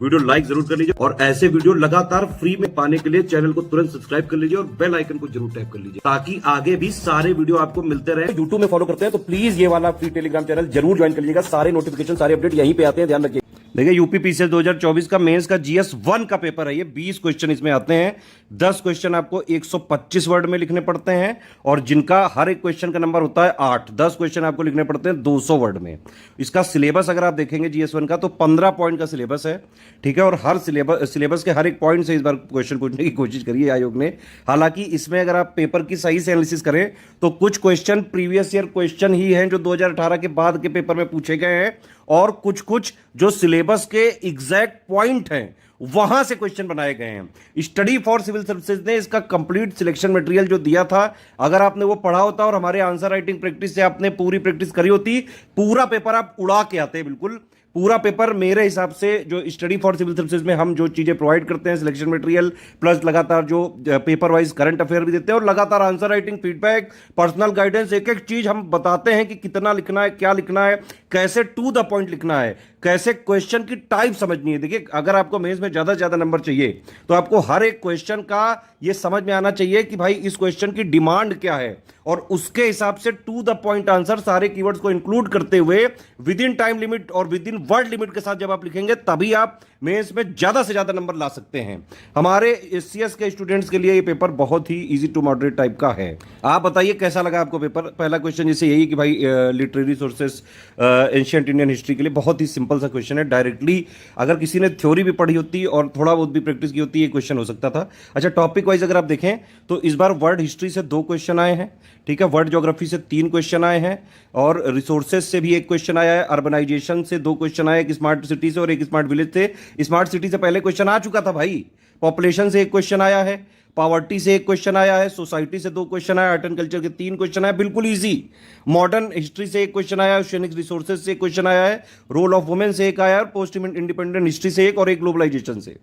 Video like जरूर कर लीजिए और ऐसे वीडियो लगातार फ्री में पाने के लिए चैनल को तुरंत सब्सक्राइब कर लीजिए और बेल आइकन को जरूर टैप कर लीजिए ताकि आगे भी सारे वीडियो आपको मिलते रहे। यूट्यूब में फॉलो करते हैं तो प्लीज ये वाला फ्री टेलीग्राम चैनल जरूर ज्वाइन कर लीजिएगा। सारे नोटिफिकेशन सारे अपडेट यहीं पे आते हैं, ध्यान रखिए। देखिए यूपी पीसीएस 2024 का मेंस का जीएस 1 का पेपर है ये। 20 क्वेश्चन इसमें आते हैं। 10 क्वेश्चन आपको 125 वर्ड में लिखने पड़ते हैं और जिनका हर एक क्वेश्चन का नंबर होता है 8। 10 क्वेश्चन आपको लिखने पड़ते हैं 200 वर्ड में। इसका सिलेबस अगर आप देखेंगे जीएस 1 का तो 15 पॉइंट का सिलेबस है, ठीक है। और हर सिलेबस के हर एक पॉइंट से इस बार क्वेश्चन पूछने की कोशिश करी है आयोग ने। हालांकि इसमें अगर आप पेपर की सही से एनालिसिस करें तो कुछ क्वेश्चन प्रीवियस ईयर क्वेश्चन ही हैं जो 2018 के बाद के पेपर में पूछे गए हैं और कुछ जो सिलेबस के एग्जैक्ट पॉइंट हैं वहां से क्वेश्चन बनाए गए हैं। स्टडी फॉर सिविल सर्विसेज ने इसका कंप्लीट सिलेक्शन मटेरियल जो दिया था, अगर आपने वो पढ़ा होता और हमारे आंसर राइटिंग प्रैक्टिस से आपने पूरी प्रैक्टिस करी होती, पूरा पेपर आप उड़ा के आते। बिल्कुल पूरा पेपर मेरे हिसाब से जो स्टडी फॉर सिविल सर्विसेज में हम जो चीजें प्रोवाइड करते हैं, सिलेक्शन मटेरियल प्लस लगातार जो पेपर वाइज करंट अफेयर भी देते हैं और लगातार answer writing feedback, personal guidance, एक एक चीज हम बताते हैं कि कितना लिखना है, क्या लिखना है, कैसे टू द पॉइंट लिखना है, कैसे क्वेश्चन की टाइप समझनी है। देखिए अगर आपको मेंस में ज्यादा से ज्यादा नंबर चाहिए तो आपको हर एक क्वेश्चन का यह समझ में आना चाहिए कि भाई इस क्वेश्चन की डिमांड क्या है और उसके हिसाब से टू द पॉइंट आंसर सारे कीवर्ड्स को इंक्लूड करते हुए विद इन टाइम लिमिट और विद इन वर्ड लिमिट के साथ जब आप लिखेंगे तभी आप मेंस में ज्यादा से ज्यादा नंबर ला सकते हैं। हमारे एससीएस के स्टूडेंट्स के लिए ये पेपर बहुत ही इजी टू मॉडरेट टाइप का है। आप बताइए कैसा लगा आपको पेपर। पहला क्वेश्चन जैसे यही कि भाई literary sources ancient Indian history के लिए बहुत ही सिंपल सा क्वेश्चन है। डायरेक्टली अगर किसी ने थ्योरी भी पढ़ी होती और थोड़ा बहुत भी प्रैक्टिस की होती ये क्वेश्चन हो सकता था। अच्छा टॉपिक वाइज अगर आप देखें तो इस बार वर्ल्ड हिस्ट्री से 2 क्वेश्चन आए हैं, ठीक है। वर्ल्ड ज्योग्राफी से 3 क्वेश्चन आए हैं और रिसोर्सेज से भी 1 क्वेश्चन आया है। अर्बनाइजेशन से 2 क्वेश्चन आए, एक स्मार्ट सिटी से और एक स्मार्ट विलेज से। स्मार्ट सिटी से पहले क्वेश्चन आ चुका था भाई। पॉपुलेशन से 1 क्वेश्चन आया है, पॉवर्टी से 1 क्वेश्चन आया है, सोसाइटी से 2 क्वेश्चन आया, आर्ट एंड कल्चर के 3 क्वेश्चन आया, बिल्कुल इजी। मॉडर्न हिस्ट्री से 1 क्वेश्चन आया, ओशियनिक रिसोर्सेज से 1 क्वेश्चन आया है, रोल ऑफ वुमेन से 1 आया है, पोस्ट इंडिपेंडेंट हिस्ट्री से 1 और एक ग्लोबलाइजेशन से।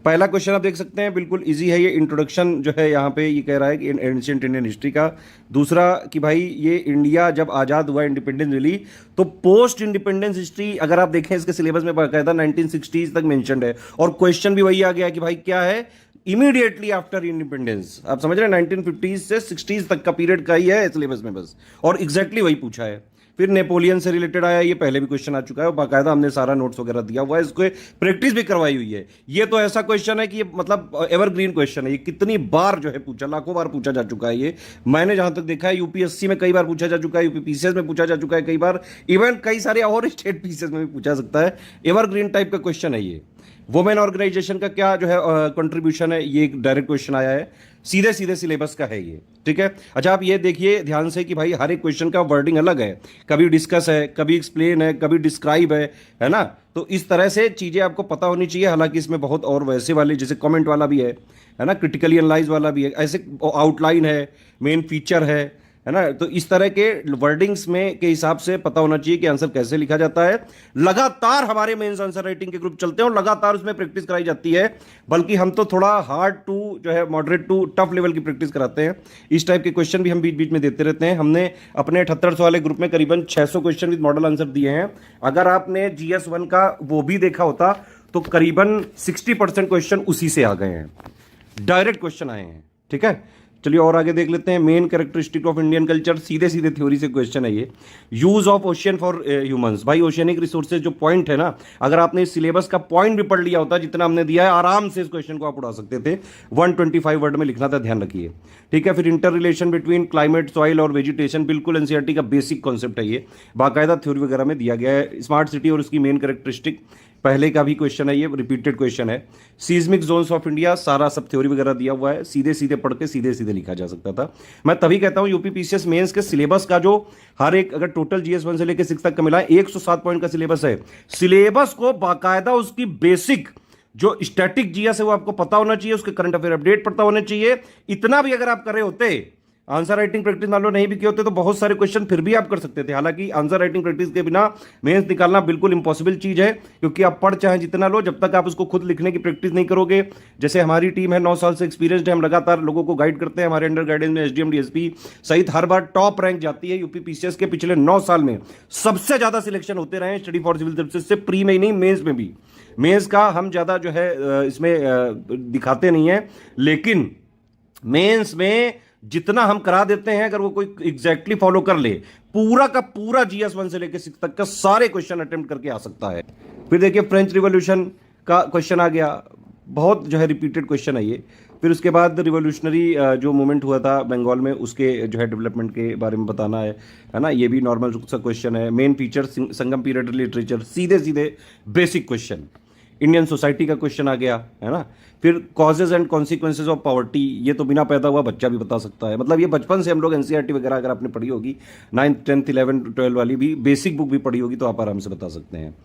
पहला क्वेश्चन आप देख सकते हैं बिल्कुल इजी है। ये इंट्रोडक्शन जो है यहाँ पे ये कह रहा है कि एंशिएंट इंडियन हिस्ट्री का। दूसरा कि भाई ये इंडिया जब आज़ाद हुआ, इंडिपेंडेंस मिली, तो पोस्ट इंडिपेंडेंस हिस्ट्री अगर आप देखें इसके सिलेबस में बाकायदा 1960s तक मेंशन्ड है और क्वेश्चन भी वही आ गया कि भाई क्या है इमीडिएटली आफ्टर इंडिपेंडेंस। आप समझ रहे हैं 1950s से 60s तक का पीरियड का ही है सिलेबस में बस, और एग्जैक्टली वही पूछा है। फिर नेपोलियन से रिलेटेड आया, ये पहले भी क्वेश्चन आ चुका है, बाकायदा हमने सारा नोट्स वगैरह दिया हुआ है, इसको प्रैक्टिस भी करवाई हुई है। ये तो ऐसा क्वेश्चन है कि ये मतलब एवरग्रीन क्वेश्चन है। ये कितनी बार जो है पूछा, लाखों बार पूछा जा चुका है। ये मैंने जहां तक देखा है यूपीएससी में कई बार पूछा जा चुका है, यूपी पीसीएस में पूछा जा चुका है कई बार, इवन कई सारे और स्टेट पीसीएस में भी पूछा सकता है। एवरग्रीन टाइप का क्वेश्चन है ये। वुमेन ऑर्गेनाइजेशन का क्या जो है कंट्रीब्यूशन है, ये एक डायरेक्ट क्वेश्चन आया है, सीधे सीधे सिलेबस का है ये, ठीक है। अच्छा आप ये देखिए ध्यान से कि भाई हर एक क्वेश्चन का वर्डिंग अलग है, कभी डिस्कस है, कभी एक्सप्लेन है, कभी डिस्क्राइब है ना। तो इस तरह से चीजें आपको पता होनी चाहिए। हालांकि इसमें बहुत और वैसे वाले जैसे कमेंट वाला भी है ना, क्रिटिकली एनालाइज वाला भी है, ऐसे आउटलाइन है, मेन फीचर है ना। तो इस तरह के वर्डिंग्स में के हिसाब से पता होना चाहिए कि आंसर कैसे लिखा जाता है। लगातार हमारे मेंस आंसर राइटिंग के ग्रुप चलते हैं और लगातार उसमें प्रैक्टिस कराई जाती है, बल्कि हम तो थोड़ा हार्ड टू जो है मॉडरेट टू टफ लेवल की प्रैक्टिस कराते हैं। इस टाइप के क्वेश्चन भी हम बीच बीच में देते रहते हैं। हमने अपने 7800 वाले ग्रुप में करीबन 600 क्वेश्चन विद मॉडल आंसर दिए हैं। अगर आपने जीएस 1 का वो भी देखा होता तो करीबन 60% क्वेश्चन उसी से आ गए हैं, डायरेक्ट क्वेश्चन आए हैं, ठीक है। चलिए और आगे देख लेते हैं। Main characteristic of Indian culture, सीधे सीधे थ्योरी से क्वेश्चन है ये। Use of ocean for humans, भाई ओशियनिक रिसोर्सेज जो पॉइंट है ना, अगर आपने इस सिलेबस का पॉइंट भी पढ़ लिया होता जितना हमने दिया है, आराम से इस क्वेश्चन को आप उड़ा सकते थे। 125 वर्ड में लिखना था, ध्यान रखिए, ठीक है। फिर inter relation between climate, soil और वेजिटेशन, बिल्कुल एनसीईआरटी का बेसिक कॉन्सेप्ट है ये, बाकायदा थ्योरी वगैरह में दिया गया है। स्मार्ट सिटी और उसकी मेन कैरेक्टरिस्टिक पहले का भी क्वेश्चन है, ये रिपीटेड क्वेश्चन है। सीज्मिक जोन्स ऑफ इंडिया, सारा सब थ्योरी वगैरह दिया हुआ है, सीधे सीधे पढ़ के सीधे सीधे लिखा जा सकता था। मैं तभी कहता हूं यूपी पीसीएस मेंस के सिलेबस का जो हर एक अगर टोटल जीएस 1 से लेकर 6 तक का मिला है 107 पॉइंट का सिलेबस है। सिलेबस को बाकायदा उसकी बेसिक जो स्टैटिक जीएस है वो आपको पता होना चाहिए, उसके करंट अफेयर अपडेट पता होने चाहिए। इतना भी अगर आप कर रहे होते, आंसर राइटिंग प्रैक्टिस मान लो नहीं भी किए होते तो बहुत सारे क्वेश्चन फिर भी आप कर सकते थे। हालांकि आंसर राइटिंग प्रैक्टिस के बिना मेंस निकालना बिल्कुल इंपॉसिबल चीज है, क्योंकि आप पढ़ चाहे जितना लो, जब तक आप उसको खुद लिखने की प्रैक्टिस नहीं करोगे। जैसे हमारी टीम है 9 साल से एक्सपीरियंस्ड है, हम लगातार लोगों को गाइड करते हैं। हमारे अंडर गाइडेंस में एसडीएम डीएसपी सहित हर बार टॉप रैंक जाती है। यूपी पीसीएस के पिछले 9 साल में सबसे ज्यादा सिलेक्शन होते रहे स्टडी फॉर सिविल सर्विसेज से, प्री में ही नहीं मेंस में भी। मेंस का हम ज़्यादा जो है इसमें दिखाते नहीं हैं, लेकिन मेंस में जितना हम करा देते हैं, अगर वो कोई एग्जैक्टली फॉलो कर ले, पूरा का पूरा जीएस 1 से लेकर 6 तक का सारे क्वेश्चन अटेम्प्ट करके आ सकता है। फिर देखिए फ्रेंच रिवॉल्यूशन का क्वेश्चन आ गया, बहुत जो है रिपीटेड क्वेश्चन है ये। फिर उसके बाद रिवोल्यूशनरी जो मूवमेंट हुआ था बंगाल में, उसके जो है डेवलपमेंट के बारे में बताना है ना, ये भी नॉर्मल सा क्वेश्चन है। मेन फीचर संगम पीरियड लिटरेचर, सीधे सीधे बेसिक क्वेश्चन। इंडियन सोसाइटी का क्वेश्चन आ गया, है ना। फिर causes and consequences of poverty, ये तो बिना पैदा हुआ बच्चा भी बता सकता है। मतलब ये बचपन से हम लोग एनसीईआरटी वगैरह अगर आपने पढ़ी होगी, 9th 10th 11th 12 वाली भी बेसिक बुक भी पढ़ी होगी, तो आप आराम से बता सकते हैं।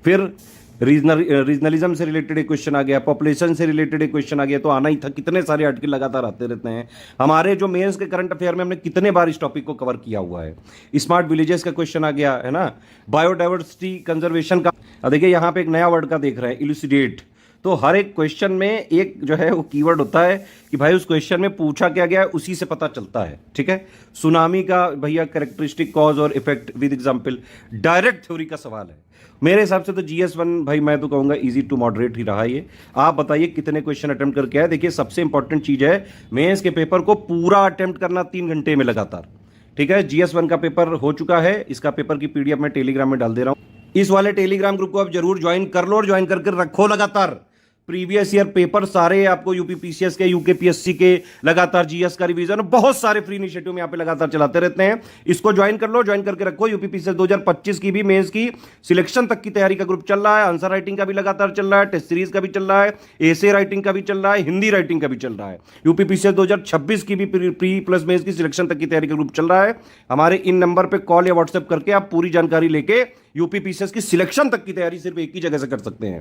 फिर रीजनलिज्म से रिलेटेड एक क्वेश्चन आ गया, पॉपुलेशन से रिलेटेड एक क्वेश्चन आ गया, तो आना ही था। कितने सारे आर्टिकल लगातार आते रहते हैं हमारे जो मेंस के करंट अफेयर में, हमने कितने बार इस टॉपिक को कवर किया हुआ है। स्मार्ट विलेजेस का क्वेश्चन आ गया, है ना। बायोडाइवर्सिटी कंजर्वेशन का, देखिए यहाँ पे एक नया वर्ड का देख रहे हैं, इलुसिडेट। तो हर एक क्वेश्चन में एक जो है वो कीवर्ड होता है कि भाई उस क्वेश्चन में पूछा क्या गया है, उसी से पता चलता है, ठीक है। सुनामी का भैया कैरेक्टरिस्टिक, कॉज और effect with example, direct theory का सवाल है। मेरे हिसाब से तो जीएस 1 भाई मैं तो कहूंगा इजी टू मॉडरेट ही रहा ये। आप बताइए कितने क्वेश्चन अटेम्प्ट करके आए। देखिए सबसे इंपॉर्टेंट चीज है मेंस के पेपर को पूरा अटेम्प्ट करना 3 घंटे में लगातार, ठीक है। जीएस 1 का पेपर हो चुका है, इसका पेपर की पीडीएफ मैं टेलीग्राम में डाल दे रहा हूं। इस वाले टेलीग्राम ग्रुप को आप जरूर ज्वाइन कर लो और ज्वाइन करके रखो लगातार। प्रीवियस ईयर पेपर सारे आपको यूपीपीसीएस के, यूकेपीएससी के, लगातार जीएस का रिवीजन, बहुत सारे फ्री इनिशिएटिव में यहाँ पे लगातार चलाते रहते हैं। इसको ज्वाइन कर लो, ज्वाइन करके रखो। यूपीपीसीएस 2025 की भी मेंस की सिलेक्शन तक की तैयारी का ग्रुप चल रहा है। आंसर राइटिंग का भी लगातार चल रहा है, टेस्ट सीरीज का भी चल रहा है, एसे राइटिंग का भी चल रहा है, हिंदी राइटिंग का भी चल रहा है। यूपीपीसीएस 2026 की भी प्री प्लस मेंस की सिलेक्शन तक की तैयारी का ग्रुप चल रहा है। हमारे इन नंबर पर कॉल या व्हाट्सएप करके आप पूरी जानकारी लेके यूपीपीसीएस की सिलेक्शन तक की तैयारी सिर्फ एक ही जगह से कर सकते हैं।